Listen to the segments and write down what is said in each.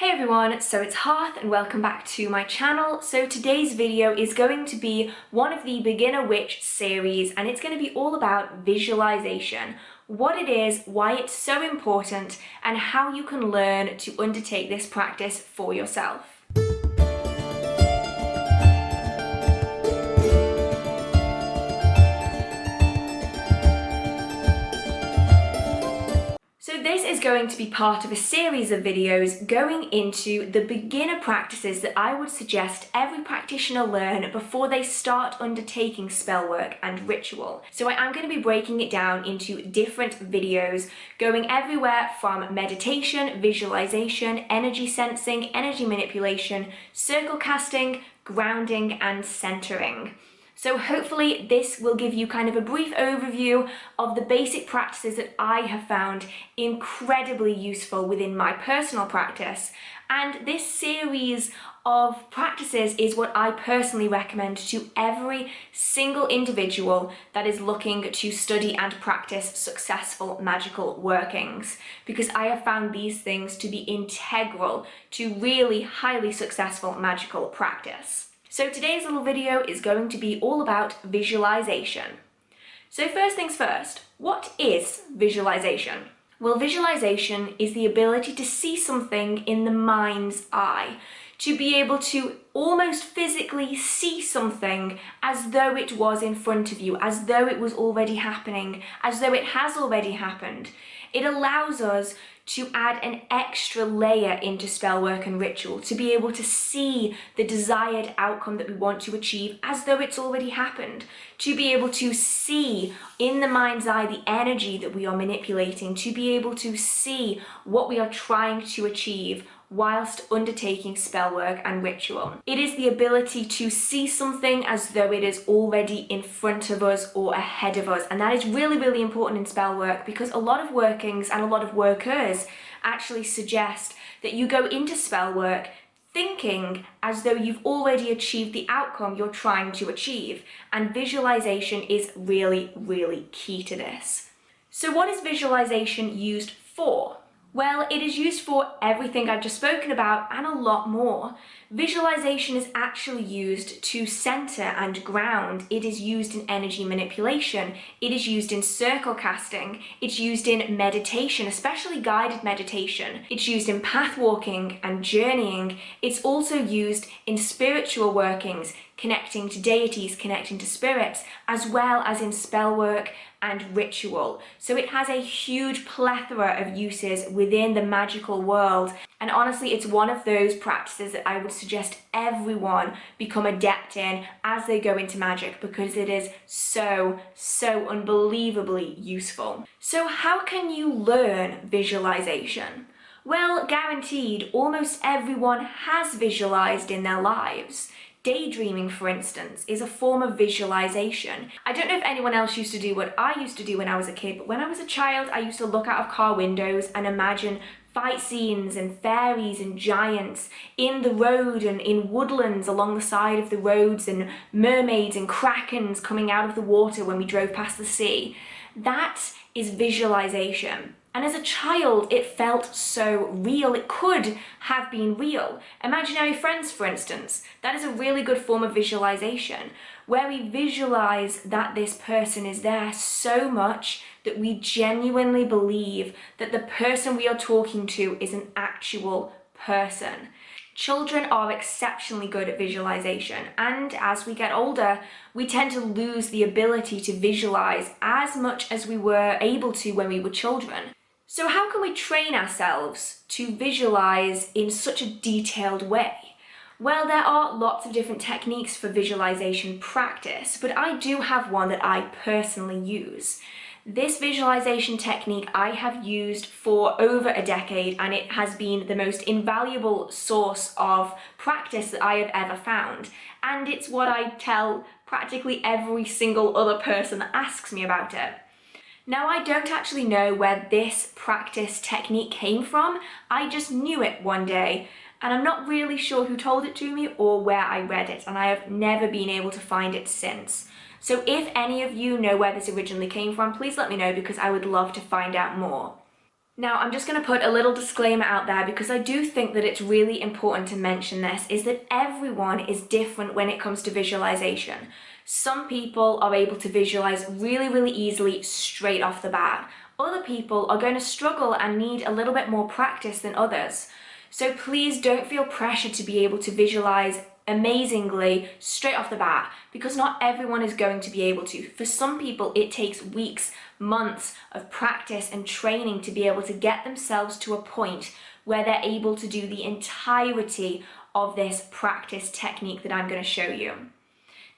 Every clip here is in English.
Hey everyone, so it's Hearth and welcome back to my channel. So today's video is going to be one of the Beginner Witch series, and it's going to be all about visualization, what it is, why it's so important, and how you can learn to undertake this practice for yourself. So this is going to be part of a series of videos going into the beginner practices that I would suggest every practitioner learn before they start undertaking spell work and ritual. So I am going to be breaking it down into different videos, going everywhere from meditation, visualization, energy sensing, energy manipulation, circle casting, grounding, and centering. So hopefully this will give you kind of a brief overview of the basic practices that I have found incredibly useful within my personal practice. And this series of practices is what I personally recommend to every single individual that is looking to study and practice successful magical workings, because I have found these things to be integral to really highly successful magical practice. So today's little video is going to be all about visualization. So first things first, what is visualization? Well, visualization is the ability to see something in the mind's eye, to be able to almost physically see something as though it was in front of you, as though it was already happening, as though it has already happened. It allows us to add an extra layer into spell work and ritual, to be able to see the desired outcome that we want to achieve as though it's already happened, to be able to see in the mind's eye the energy that we are manipulating, to be able to see what we are trying to achieve whilst undertaking spell work and ritual. It is the ability to see something as though it is already in front of us or ahead of us, and that is really, really important in spell work, because a lot of workings and a lot of workers actually suggest that you go into spell work thinking as though you've already achieved the outcome you're trying to achieve, and visualization is really, really key to this. So what is visualization used for? Well, it is used for everything I've just spoken about and a lot more. Visualization is actually used to center and ground. It is used in energy manipulation. It is used in circle casting. It's used in meditation, especially guided meditation. It's used in path walking and journeying. It's also used in spiritual workings, connecting to deities, connecting to spirits, as well as in spell work and ritual. So it has a huge plethora of uses within the magical world, and honestly it's one of those practices that I would suggest everyone become adept in as they go into magic, because it is so unbelievably useful. So how can you learn visualization? Well, guaranteed, almost everyone has visualized in their lives. Daydreaming, for instance, is a form of visualization. I don't know if anyone else used to do what I used to do when I was a kid, but when I was a child, I used to look out of car windows and imagine fight scenes and fairies and giants in the road and in woodlands along the side of the roads, and mermaids and krakens coming out of the water when we drove past the sea. That is visualization. And as a child, it felt so real. It could have been real. Imaginary friends, for instance, that is a really good form of visualization, where we visualize that this person is there so much that we genuinely believe that the person we are talking to is an actual person. Children are exceptionally good at visualization, and as we get older, we tend to lose the ability to visualize as much as we were able to when we were children. So how can we train ourselves to visualize in such a detailed way? Well, there are lots of different techniques for visualization practice, but I do have one that I personally use. This visualization technique I have used for over a decade, and it has been the most invaluable source of practice that I have ever found. And it's what I tell practically every single other person that asks me about it. Now, I don't actually know where this practice technique came from. I just knew it one day, and I'm not really sure who told it to me or where I read it, and I have never been able to find it since. So if any of you know where this originally came from, please let me know, because I would love to find out more. Now, I'm just going to put a little disclaimer out there because I do think that it's really important to mention this, is that everyone is different when it comes to visualization. Some people are able to visualize really, really easily straight off the bat. Other people are going to struggle and need a little bit more practice than others. So please don't feel pressure to be able to visualize amazingly straight off the bat, because not everyone is going to be able to. For some people, it takes weeks, months of practice and training to be able to get themselves to a point where they're able to do the entirety of this practice technique that I'm going to show you.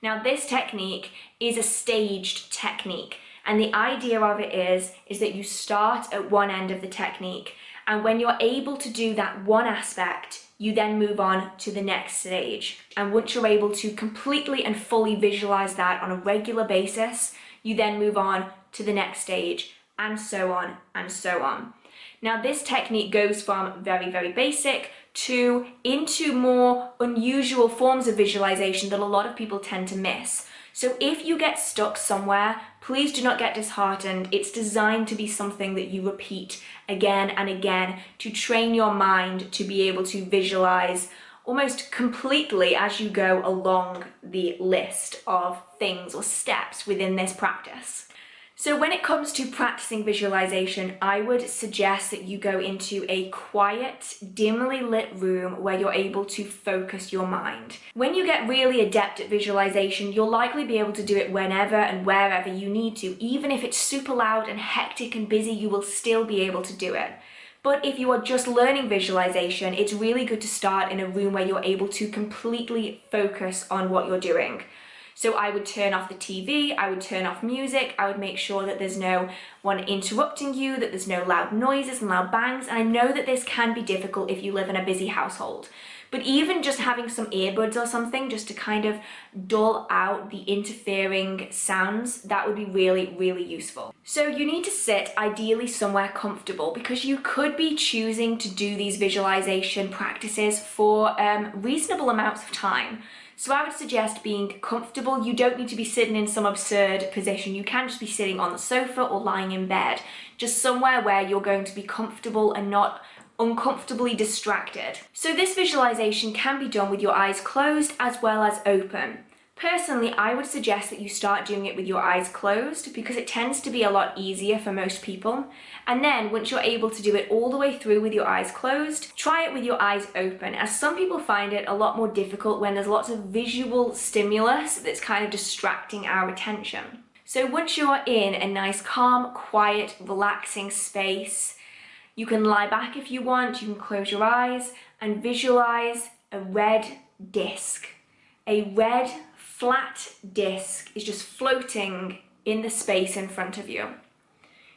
Now, this technique is a staged technique, and the idea of it is that you start at one end of the technique, and when you're able to do that one aspect, you then move on to the next stage. And once you're able to completely and fully visualize that on a regular basis, you then move on to the next stage, and so on and so on. Now, this technique goes from very, very basic to into more unusual forms of visualization that a lot of people tend to miss. So if you get stuck somewhere, please do not get disheartened. It's designed to be something that you repeat again and again to train your mind to be able to visualize almost completely as you go along the list of things or steps within this practice. So when it comes to practicing visualization, I would suggest that you go into a quiet, dimly lit room where you're able to focus your mind. When you get really adept at visualization, you'll likely be able to do it whenever and wherever you need to. Even if it's super loud and hectic and busy, you will still be able to do it. But if you are just learning visualization, it's really good to start in a room where you're able to completely focus on what you're doing. So I would turn off the TV, I would turn off music, I would make sure that there's no one interrupting you, that there's no loud noises and loud bangs. And I know that this can be difficult if you live in a busy household. But even just having some earbuds or something just to kind of dull out the interfering sounds, that would be really, really useful. So you need to sit ideally somewhere comfortable, because you could be choosing to do these visualization practices for reasonable amounts of time. So I would suggest being comfortable. You don't need to be sitting in some absurd position. You can just be sitting on the sofa or lying in bed, just somewhere where you're going to be comfortable and not uncomfortably distracted. So this visualization can be done with your eyes closed as well as open. Personally, I would suggest that you start doing it with your eyes closed because it tends to be a lot easier for most people. And then once you're able to do it all the way through with your eyes closed, try it with your eyes open, as some people find it a lot more difficult when there's lots of visual stimulus that's kind of distracting our attention. So once you're in a nice, calm, quiet, relaxing space, you can lie back if you want, you can close your eyes and visualize a red disc. A red flat disc is just floating in the space in front of you.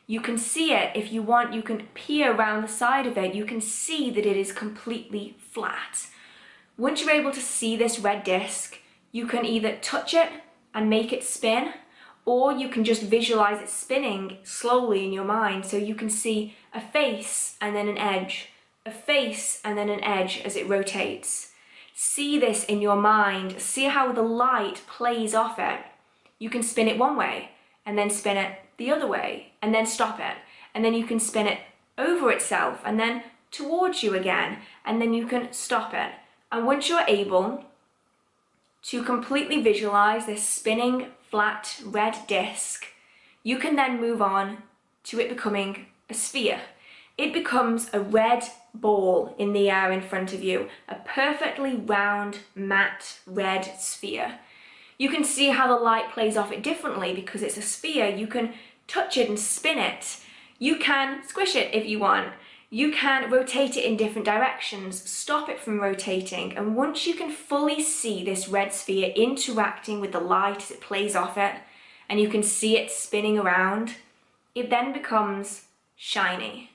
You can see it if you want, you can peer around the side of it, you can see that it is completely flat. Once you're able to see this red disc, you can either touch it and make it spin, or you can just visualize it spinning slowly in your mind, so you can see a face and then an edge, a face and then an edge as it rotates. See this in your mind, see how the light plays off it. You can spin it one way and then spin it the other way and then stop it. And then you can spin it over itself and then towards you again, and then you can stop it. And once you're able to completely visualize this spinning flat red disc, you can then move on to it becoming a sphere. It becomes a red ball in the air in front of you, a perfectly round, matte red sphere. You can see how the light plays off it differently because it's a sphere. You can touch it and spin it. You can squish it if you want. You can rotate it in different directions, stop it from rotating. And once you can fully see this red sphere interacting with the light as it plays off it, and you can see it spinning around, it then becomes shiny.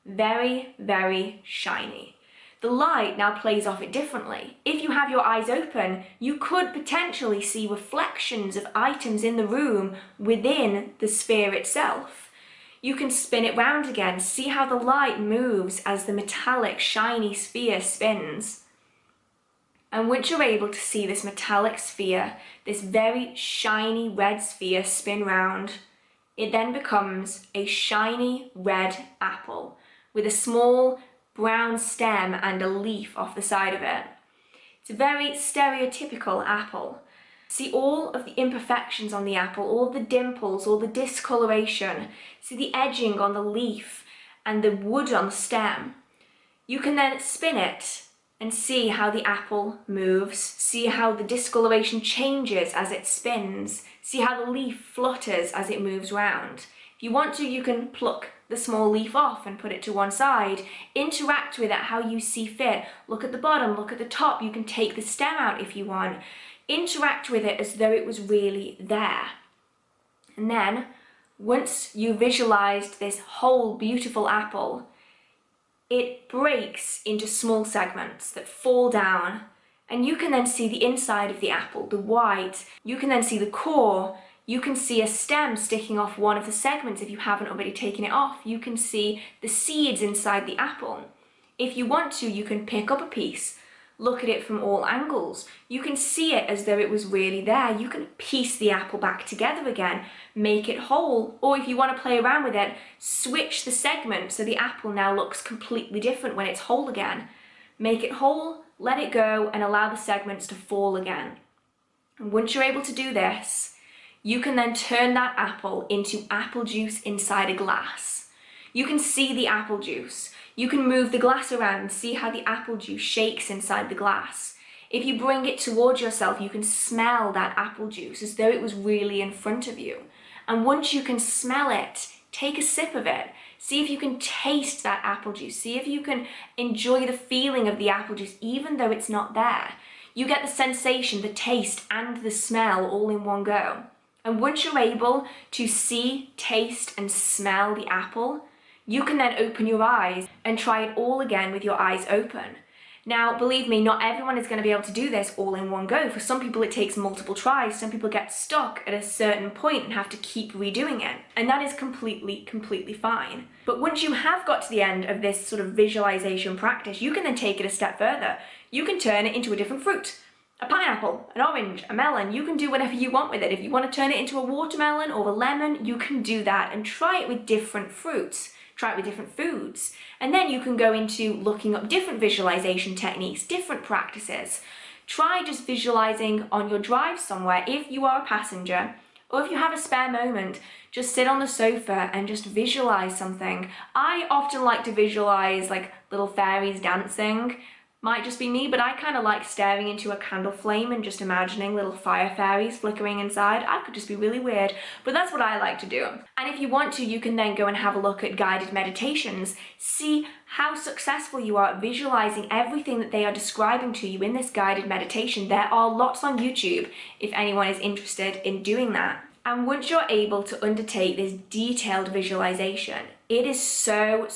Very, very shiny. The light now plays off it differently. If you have your eyes open, you could potentially see reflections of items in the room within the sphere itself. You can spin it round again, see how the light moves as the metallic, shiny sphere spins. And once you're able to see this metallic sphere, this very shiny red sphere spin round, it then becomes a shiny red apple. with a small brown stem and a leaf off the side of it. It's a very stereotypical apple. See all of the imperfections on the apple, all of the dimples, all the discoloration. See the edging on the leaf and the wood on the stem. You can then spin it and see how the apple moves, see how the discoloration changes as it spins, see how the leaf flutters as it moves round. If you want to, you can pluck the small leaf off and put it to one side. Interact with it how you see fit. Look at the bottom, look at the top. You can take the stem out if you want. Interact with it as though it was really there. And then, once you visualized this whole beautiful apple, it breaks into small segments that fall down, and you can then see the inside of the apple, the white. You can then see the core. You can see a stem sticking off one of the segments if you haven't already taken it off. You can see the seeds inside the apple. If you want to, you can pick up a piece, look at it from all angles. You can see it as though it was really there. You can piece the apple back together again, make it whole, or if you want to play around with it, switch the segment so the apple now looks completely different when it's whole again. Make it whole, let it go, and allow the segments to fall again. And once you're able to do this, you can then turn that apple into apple juice inside a glass. You can see the apple juice. You can move the glass around and see how the apple juice shakes inside the glass. If you bring it towards yourself, you can smell that apple juice as though it was really in front of you. And once you can smell it, take a sip of it. See if you can taste that apple juice. See if you can enjoy the feeling of the apple juice even though it's not there. You get the sensation, the taste, and the smell all in one go. And once you're able to see, taste, and smell the apple, you can then open your eyes and try it all again with your eyes open. Now, believe me, not everyone is going to be able to do this all in one go. For some people, it takes multiple tries. Some people get stuck at a certain point and have to keep redoing it. And that is completely fine. But once you have got to the end of this sort of visualization practice, you can then take it a step further. You can turn it into a different fruit. A pineapple, an orange, a melon. You can do whatever you want with it. If you want to turn it into a watermelon or a lemon, you can do that and try it with different fruits. Try it with different foods. And then you can go into looking up different visualization techniques, different practices. Try just visualizing on your drive somewhere if you are a passenger, or if you have a spare moment, just sit on the sofa and just visualize something. I often like to visualize like little fairies dancing. Might just be me, but I kind of like staring into a candle flame and just imagining little fire fairies flickering inside. I could just be really weird, but that's what I like to do. And if you want to, you can then go and have a look at guided meditations. See how successful you are at visualizing everything that they are describing to you in this guided meditation. There are lots on YouTube if anyone is interested in doing that. And once you're able to undertake this detailed visualization, it is so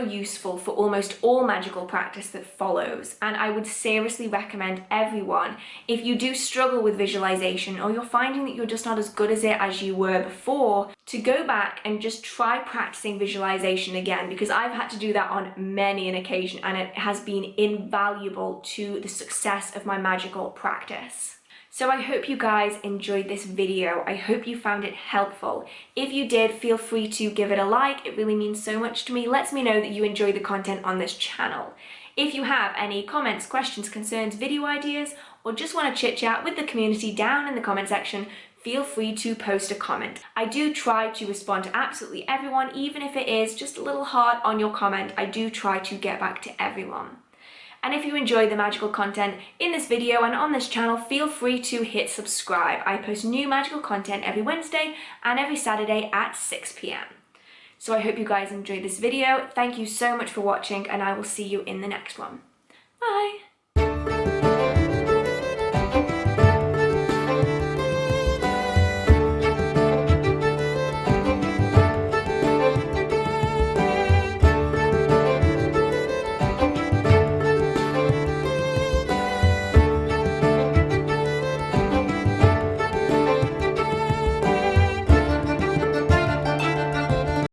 useful for almost all magical practice that follows. And I would seriously recommend everyone, if you do struggle with visualization or you're finding that you're just not as good as it as you were before, to go back and just try practicing visualization again, because I've had to do that on many an occasion and it has been invaluable to the success of my magical practice. So I hope you guys enjoyed this video. I hope you found it helpful. If you did, feel free to give it a like. It really means so much to me. Lets me know that you enjoy the content on this channel. If you have any comments, questions, concerns, video ideas, or just want to chit chat with the community down in the comment section, feel free to post a comment. I do try to respond to absolutely everyone, even if it is just a little heart on your comment. I do try to get back to everyone. And if you enjoy the magical content in this video and on this channel, feel free to hit subscribe. I post new magical content every Wednesday and every Saturday at 6 p.m. So I hope you guys enjoyed this video. Thank you so much for watching, and I will see you in the next one. Bye!